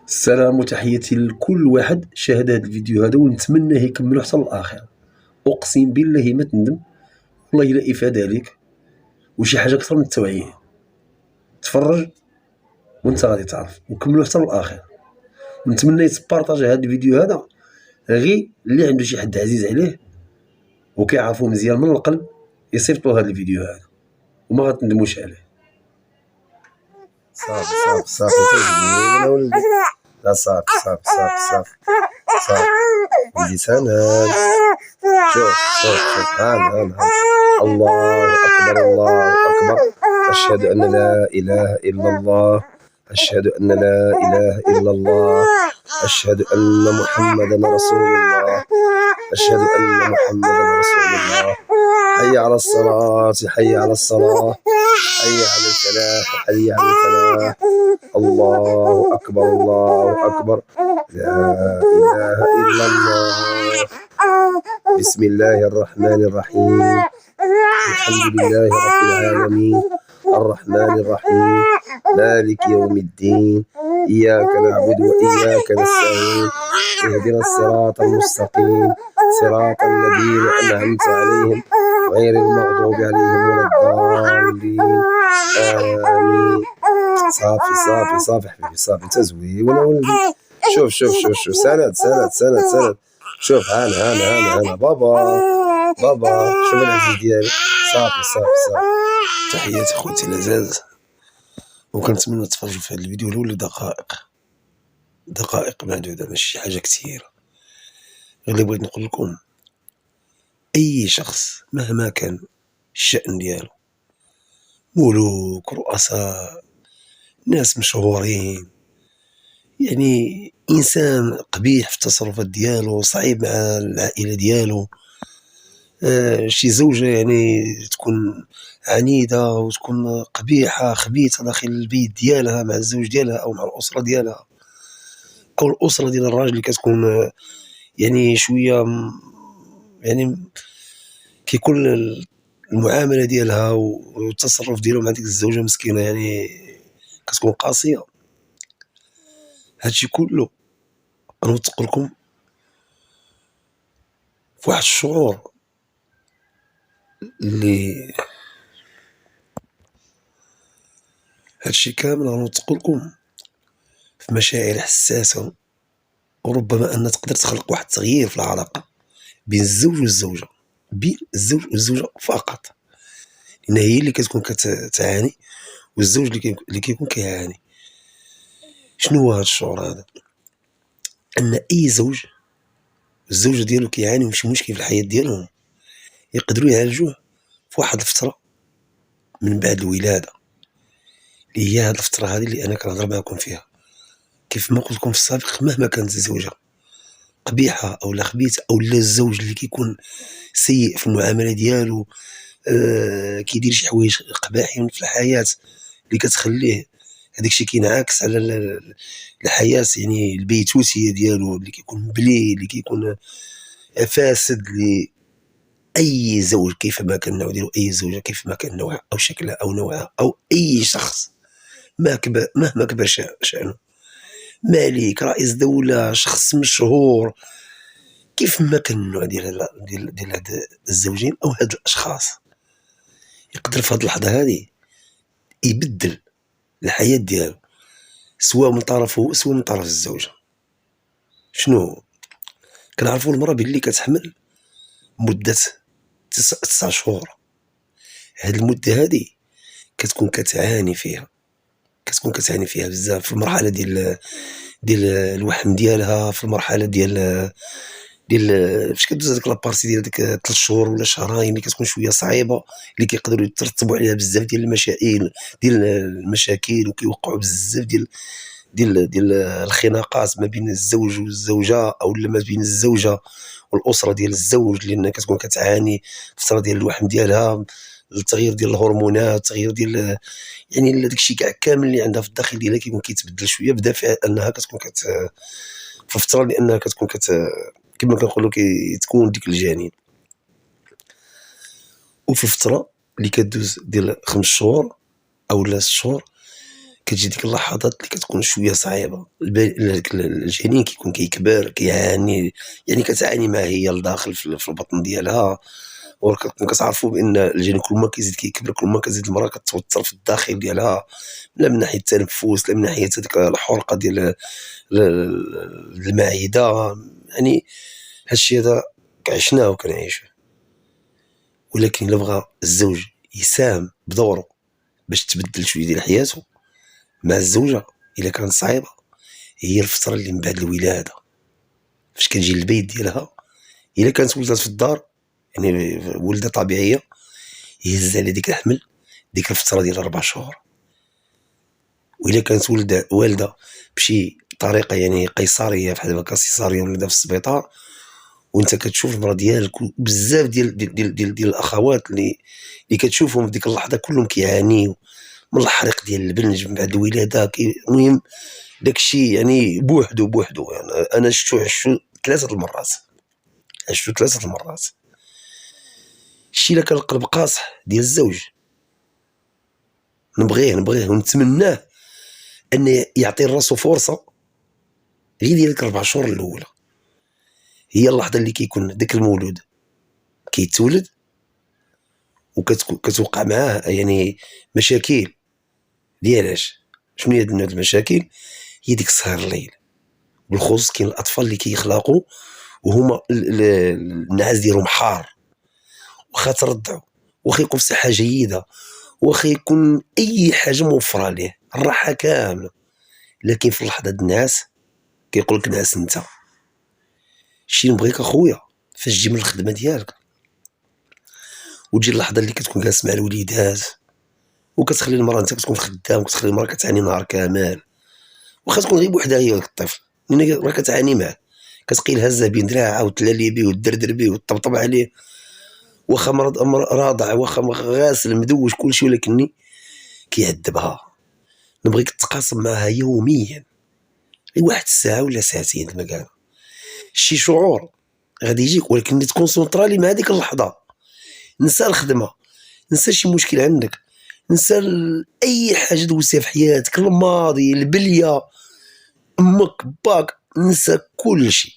السلام وتحياتي لكل واحد شاهد هذا الفيديو هذا، ونتمناه يكملو حتى للآخر. أقسم بالله ما تندم، والله إلا إفادة ليك وشي حاجة أكثر من التوعية. تفرج وانت غادي تعرف، وكملو حتى للآخر. ونتمنى يتبارطاجي هذا الفيديو هذا غير اللي عنده شي حد عزيز عليه وكيعرفو مزيان من القلب، يصيفطو هذا الفيديو هذا وما غتندموش عليه. صافي صافي صافي تزوين ولدي. لا صافي صافي صافي صافي صافي ولدي سنان. شوف شوف شوف هان الله أكبر الله أكبر. أشهد أن لا إله إلا الله، أشهد أن لا إله إلا الله، أشهد أن محمدا رسول الله، أشهد أن محمدا رسول الله. حي على الصلاة، حي على الصلاة، حي على الفلاح، حي على الفلاح. الله أكبر الله أكبر. لا إله إلا الله. بسم الله الرحمن الرحيم. الحمد لله رب العالمين، الرحمن الرحيم، مالك يوم الدين، إياك نعبد وإياك نستعين، اهدنا الصراط المستقيم، صراط الذين أنعمت عليهم غير المغضوب عليهم ولا الضالين، آمين. صافي صافي صافي حبيبي صافي تزوي ولا ولدي. شوف شوف شوف شوف سند سند سند سند. شوف هانا بابا بابا، شوف العزيز ديالي. صافي صافي صافي. تحياتي خوتي العزاز، وكنتمنى تفرجوا في هذا الفيديو ولو دقائق معدودة، ماشي حاجة كثيرة. غير اللي بغيت نقول لكم، أي شخص مهما كان الشأن ديالو، ملوك، رؤساء، ناس مشهورين، يعني إنسان قبيح في التصرفات ديالو، صعيب مع العائلة ديالو، شي زوجة يعني تكون عنيدة وتكون قبيحة خبيثة داخل البيت ديالها مع الزوج ديالها أو مع الأسرة ديالها، أو الأسرة ديال الراجل اللي كتكون يعني شوية يعني كيكون المعاملة ديالها والتصرف ديالها مع ديك الزوجة مسكينة يعني كتكون قاسية. هادشي كله غنوثق لكم في واحد الشعور اللي هادشي كامل غنوثق لكم في مشاعر حساسة، وربما أن تقدر تخلق واحد التغيير في العلاقة بين الزوج والزوجة، بين الزوج والزوجة فقط، لأن هي اللي كتكون كتعاني والزوج اللي كيكون كيعاني. شنو هو هاد الشعور هذا؟ أن أي زوج الزوجة ديالو كيعانيو من شي مشكل في الحياة ديالهم، يقدروا يعالجوه في واحد الفترة من بعد الولادة، اللي هي هاد الفترة هذه اللي أنا كنهضر معكم فيها. كيف ما قلت لكم في السابق، مهما كانت الزوجة قبيحة أو لا خبيثة، أو لا الزوج اللي كيكون سيء في المعاملة ديالو، كيدير شي حوايج قباحين في الحياة اللي كتخليه هذاك الشيء كينعكس على الحياة يعني البيتوتية ديالو، اللي كيكون مبلي، اللي كيكون فاسد. لأي زوج كيف ما كان النوع ديالو، أي زوجة كيف ما كان نوعها أو شكلها أو نوعها، أو أي شخص مهما كبر شأنه، ملك، رئيس دولة، شخص مشهور، كيف ما كان النوع ديال هاد الزوجين أو هاد الأشخاص، يقدر في هاد اللحظة هادي يبدل الحياة ديالو، سواء من طرفه سواء من طرف الزوجة. شنو كنعرفوا المرأة باللي كتحمل مدة 9 شهور، هاد المدة هادي كتكون كتعاني فيها بزاف، في المرحلة ديال الوحم ديالها، في المرحلة ديال فاش كدوز هذيك لابارتي ديال ديك 3 شهور ولا شهرين اللي كتكون شويه صعيبه، اللي كيقدروا يترتبوا عليها بزاف ديال المشاكل وكيوقعوا بزاف ديال الخناقات ما بين الزوج والزوجه، او ما بين الزوجه والاسره ديال الزوج، لان كتكون كتعاني الفتره ديال الوحم ديالها، التغيير ديال الهرمونات، التغيير ديال يعني داك الشيء كاع كامل اللي عندها في الداخل ديالها كيكون كيتبدل شويه، بدافع انها كتكون في الفتره لانها كتكون كما كنقولوا كتكون ديك الجنين. وفي الفتره اللي كدوز ديال 5 شهور او 6 شهور كتجي ديك اللحظات اللي كتكون شويه صعيبه، الجنين كيكون كيكبر كيعاني، يعني كتعاني معاه هي لداخل في البطن ديالها، وكتكون كتعرفوا بان الجنين كل ما كيزيد كيكبر كل ما كتزيد المراه كتوتر في الداخل ديالها، لا من ناحيه التنفس لا من ناحيه هذيك الحرقه ديال المعده. يعني هادشي هذا عشناه وكنعيشوه. ولكن الا بغى الزوج يساهم بدوره باش تبدل شويه ديال حياته مع الزوجه الا كانت صعيبه، هي الفتره اللي من بعد الولاده فاش كتجي للبيت ديالها. الا كانت ولدت في الدار يعني ولده طبيعيه، يهز على ديك الحمل ديك الفتره ديال 4 شهور. والا كانت والده بشي طريقه يعني قيصريه بحال هكا سيساريه ولدها في السبيطار، وانت كتشوف المراه ديالك بزاف ديال الاخوات اللي كتشوفهم في ديك اللحظه كلهم كيعانيو من الحريق ديال البنج من بعد الولاده. المهم داكشي يعني بوحدو يعني انا عشتو 3 المرات. الشيء الا كان القلب قاصح ديال الزوج نبغيه ونتمناه ان يعطي راسو فرصه غير ديال 4 شهور الاولى. هي اللحظه اللي كيكون داك المولود كيتولد وكتوقع معاه يعني مشاكل ديالاش. شنو هي النوع المشاكل؟ هي ديك سهر الليل، بالخصوص كاين الاطفال اللي كيخلقوا وهما النعاس ديالهم حار، واخا ترضعوا واخا يكون في صحه جيده واخا يكون اي حاجه موفره ليه الراحه كامله، لكن في لحظه النعاس كيقول لك نعس انت. شي نبغيك اخويا فاش تجي من الخدمه ديالك وتجي اللحظه اللي كتكون جالس مع الوليدات وكتخلي المراه، انت كتكون خدام وكتخلي المراه كتعاني نهار كامل، واخا تكون غير بوحدها هي داك الطفل لان راه كتعاني معاه، كتبقي هزه بين دراعها وتلالي بيه وتدردر بيه وتطبطب عليه، واخا راضع واخا غاسل مدوش كلشي، ولكني كيعذبها. نبغيك تقاسم معها يوميا غير 1 ساعه ولا ساعتين كما قال. شي شعور غادي يجيك ولكن تكونسونطرالي مع هذيك اللحظه، نسى الخدمه، نسى شي مشكل عندك، نسى اي حاجه دوزتيها في حياتك، الماضي، البليه، امك، باك، نسى كل شيء.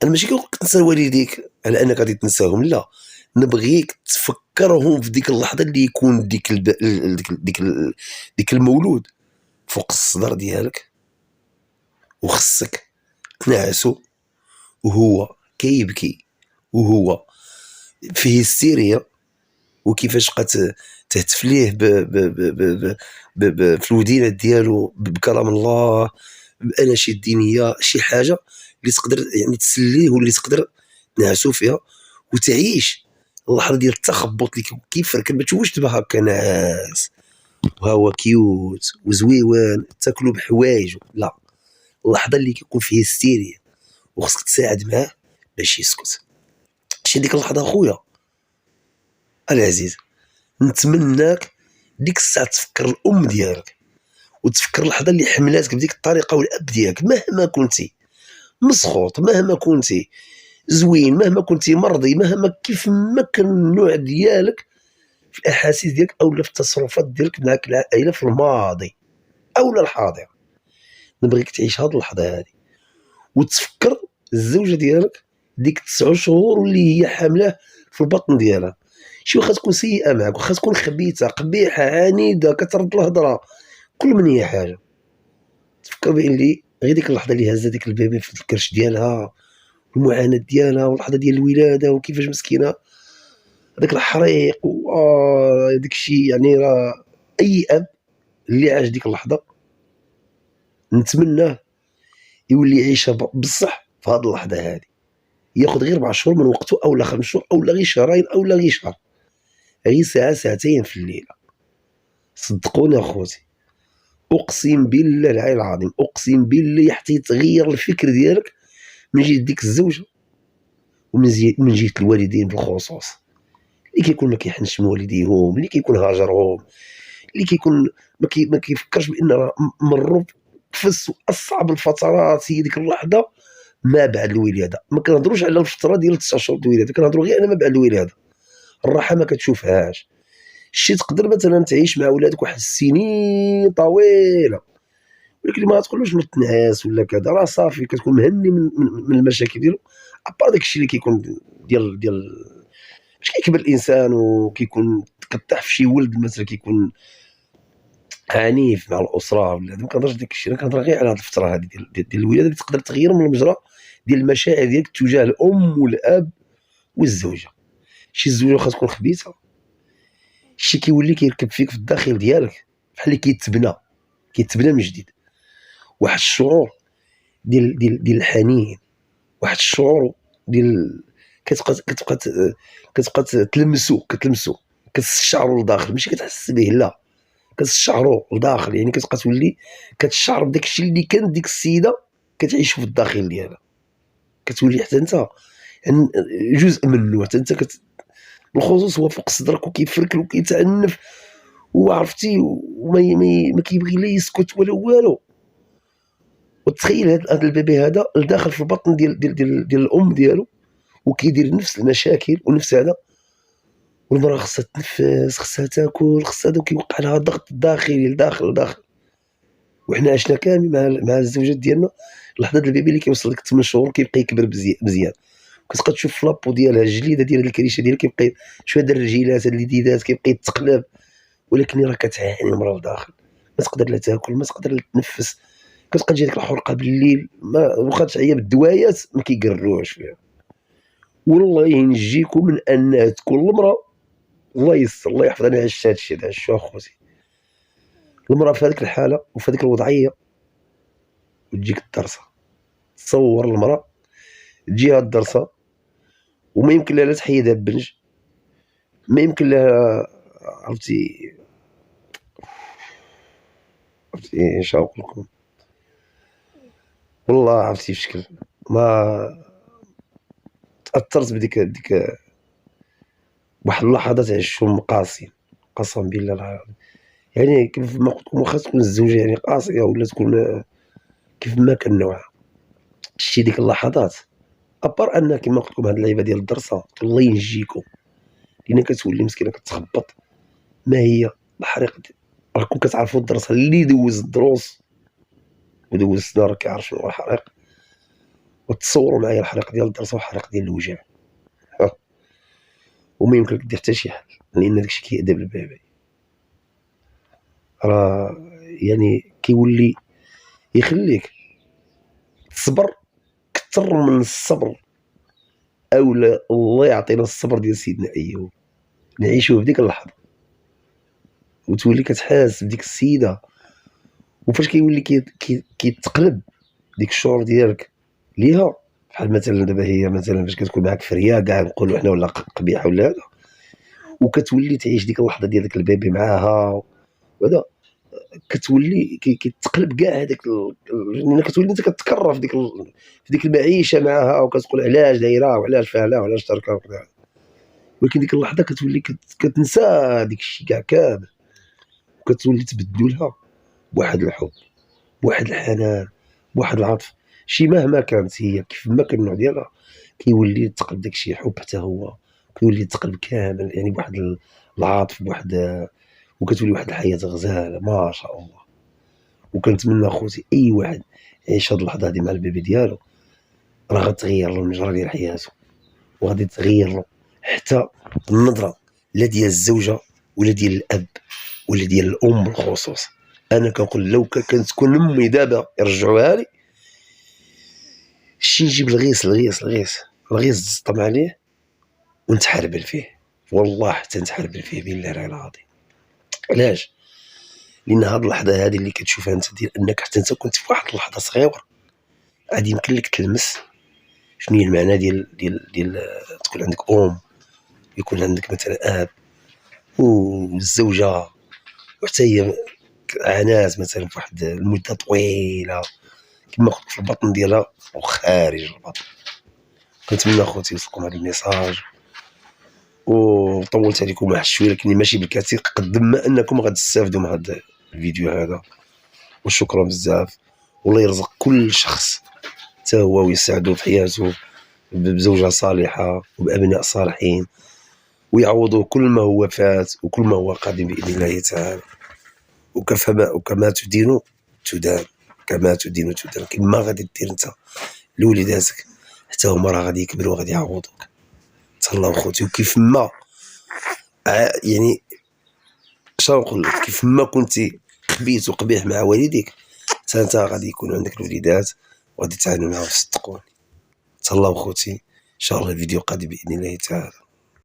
انا ماشي كنقول لك تنسى والديك على انك غادي تنساهم، لا، نبغيك تفكرهم في ديك اللحظه اللي يكون ديك المولود فوق الصدر ديالك، وخصك تنعسو وهو كيبكي وهو فيه هستيريا، وكيفاش بقات تهتف ليه في الودينات ديالو بكلام الله، باناشيد دينيه، شي حاجه اللي تقدر يعني تسليه واللي تقدر تنعسو فيها وتعيش اللحظه ديال التخبط اللي كيفرك. ما تشوفوش دابا هكا ناعس وهو كيوت وزويوان تاكلوا بحوايج، لا، اللحظه اللي كيكون فيه هستيريا وخصك تساعد معاه باش يسكت. شي ديك اللحظه اخويا العزيز نتمناك ديك الساعه تفكر الام ديالك وتفكر اللحظه اللي حملاتك بديك الطريقه، والاب ديالك مهما كنتي مسخوط، مهما كنتي زوين، مهما كنتي مرضي، مهما كيف ما كان النوع ديالك في الاحاسيس ديالك او في التصرفات ديالك معك العائله في الماضي او الحاضر، نبغيك تعيش هاد اللحظه هذه وتفكر الزوجه ديالك ديك 9 شهور واللي هي حامله في البطن ديالها. شي واخا تكون سيئه معك، واخا تكون خبيثه قبيحه عنيده كترد الهضره، كل من هي حاجه تفكر بان لي غير ديك اللحظه اللي هزه ديك البيبي في الكرش ديالها، المعاناه ديالها واللحظه ديال الولاده وكيفاش مسكينه هذاك الحريق داك الشيء. يعني راه اي اب اللي عاش ديك اللحظه نتمناه يولي يعيشها بصح في هذه اللحظه هذه، ياخذ غير 4 شهور من وقته او لا 5 شهور او لا غير شهرين او لا غير شهر، غير ساعه ساعتين في الليله. صدقوني اخوتي، اقسم بالله العلي العظيم، اقسم بالله حتى يتغير الفكر ديالك من جهه ديك الزوجه ومن جهه الوالدين بالخصوص، اللي كيكون ما كيحنش من والديهم، اللي كيكون هاجرهم، اللي كيكون ما كيفكرش بان راه مروا في اصعب الفترات هي ديك اللحظه ما بعد الولاده. ما كنهضروش على الفتره ديال 9 شهور الولاده، كنهضروا غير على ما بعد الولاده. الراحه ما كتشوفهاش، شي تقدر مثلا تعيش مع ولادك واحد السنين طويله، ولكن ما تقولوش ما تنعس ولا كذا، راه صافي كتكون مهني من المشاكل ديالو. ابار داكشي اللي كيكون ديال فاش كيكبر الانسان وكيكون كطيح في شي ولد مثلا كيكون عنيف مع الاسره ولا ما كنهضرش داك الشيء، انا كنهضر غير على هاد الفتره هذه ديال الولاده اللي تقدر تغير من المجرى ديال المشاعر ديالك تجاه الام والاب والزوجه. شي الزوجه واخا تكون خبيثه، شي كيولي كيركب فيك في الداخل ديالك بحال اللي كيتبنى من جديد، واحد الشعور ديال الحنين، واحد الشعور ديال كتبقى تلمسو كتشعرو لداخل، ماشي كتحس به لا كتشعرو لداخل، يعني كتبقى تولي كتشعر بداك الشيء اللي كانت ديك السيده كتعيشو في الداخل ديالها، كتولي حتى انت يعني جزء منه، حتى انت بالخصوص هو فوق صدرك وكيفركل وكيتعنف وعرفتي وما كيبغي لا يسكت ولا والو. وتخيل هذا البيبي هذا لداخل في البطن ديال الام ديالو وكيدير نفس المشاكل ونفس هذا، والمراه خصها تنفس، خصها تاكل، خصها هذا، كيوقع لها ضغط داخلي لداخل. وحنا عشنا كامل مع الزوجات ديالنا لحظه البيبي اللي كيوصل لك 8 شهور كيبقى يكبر مزيان، كتبقى تشوف فلابو ديالها الجليده ديال الكريشه ديالها كيبقى شويه د الرجيلات هاد اليديدات كيبقى يتقلب، ولكن راه كتعاني المراه لداخل، ما تقدر لا تاكل، ما تقدر لا تنفس، كتبقى تجي ديك الحرقه بالليل، واخا تعيا بالدوايات ما كيقروش فيها. والله ينجيكم من ان تكون المراه، الله يستر الله يحفظ، انا عشت هادشي هذا عشتو اخوتي، المراه في هذيك الحاله وفي هذيك الوضعيه وتجيك الدرسه، تصور المراه تجيها الدرسه وما يمكن لها لا تحيدها ببنج، ما يمكن لها عرفتي اش نقول لكم، والله عرفتي في شكل ما تاثرت بديك واحد اللحظات عشتهم قاسيين قسما بالله العظيم. يعني كيف ما قلت لكم واخا تكون الزوجه يعني قاسيه ولا تكون كيف ما كان نوعها، شتي ديك اللحظات ابار ان كما قلت لكم هاد اللعيبه ديال الدرسه الله ينجيكم، لان كتولي مسكينه كتخبط ما هي الحريق راكم كتعرفوا الدرسه اللي دوز الدروس ودوز السنه راه كيعرف شنو هو الحريق، وتصوروا معايا الحريق ديال الدرسه والحريق ديال الوجع، وما يمكن لك دير حتى شي حل لان داكشي كيأذى بالبيبي، راه يعني كيولي يخليك تصبر كثر من الصبر، اولا الله يعطينا الصبر ديال سيدنا ايوب نعيشوه في ديك اللحظه، وتولي كتحاس بديك السيده، وفاش كيولي كيتقلب ديك الشعور ديالك ليها، بحال مثلا دابا هي مثلا فاش كتكون معاك فريه كاع نقولوا حنا ولا قبيحه ولا هذا، وكتولي تعيش ديك اللحظه ديال داك البيبي معاها وهذا، كتولي كيتقلب كاع هذاك لان كتولي انت كتكرر في ديك المعيشه معاها، وكتقول علاش دايره وعلاش فاهله وعلاش تركها وكذا، ولكن ديك اللحظه كتولي كتنسى داك الشيء كاع كامل، وكتولي تبدل لها بواحد الحب، بواحد الحنان، بواحد العطف، شي مهما كانت هي كيف ما كان النوع ديالها كيولي يتقلب داك الشيء حب حتى هو، كيولي يتقلب كامل يعني بواحد العاطف، بواحد وكتولي واحد الحياه غزاله ما شاء الله. وكنتمنى اخوتي اي واحد يعيش هاد اللحظه هادي مع البيبي ديالو راه غتغير له المجرى ديال حياته، وغادي تغير له حتى النظره لا ديال الزوجه ولا ديال الاب ولا ديال الام بالخصوص. انا كنقول لو كانت تكون امي دابا يرجعوها لي شي نجيب الغيث تسطم عليه ونتحربل فيه، والله حتى نتحربل فيه بالله العظيم. علاش؟ لان هاد اللحظه هذه اللي كتشوفها انت ديال انك حتى انت كنت في واحد اللحظه صغيره غادي يمكن لك تلمس شنو هي المعنى ديال تكون عندك ام، يكون عندك مثلا اب والزوجه، وحتى هي عنات مثلا في واحد المده طويله كما قلت في البطن ديالها وخارج البطن. كنتمنى اخوتي يوصلكم هذا الميساج، وطولت عليكم واحد شويه لكن ماشي بالكثير قد ما انكم غادي تستافدوا من هذا الفيديو هذا، وشكرا بزاف، والله يرزق كل شخص حتى هو ويسعدو في حياته بزوجة صالحة وبأبناء صالحين ويعوضوا كل ما هو فات وكل ما هو قادم بإذن الله تعالى. وكما تدين تدان، كما تدين تدان. كما غادي دير انت لوليداتك حتى هما راه غادي يكبروا وغادي يعوضوك. تهلاو خوتي. وكيف ما يعني شنو نقول لك، كيف ما كنتي خبيث وقبيح مع والديك، حتى انت غادي يكون عندك الوليدات وغادي تعانوا معاهم في التقوى. تهلاو خوتي، ان شاء الله الفيديو قادم باذن الله تعالى.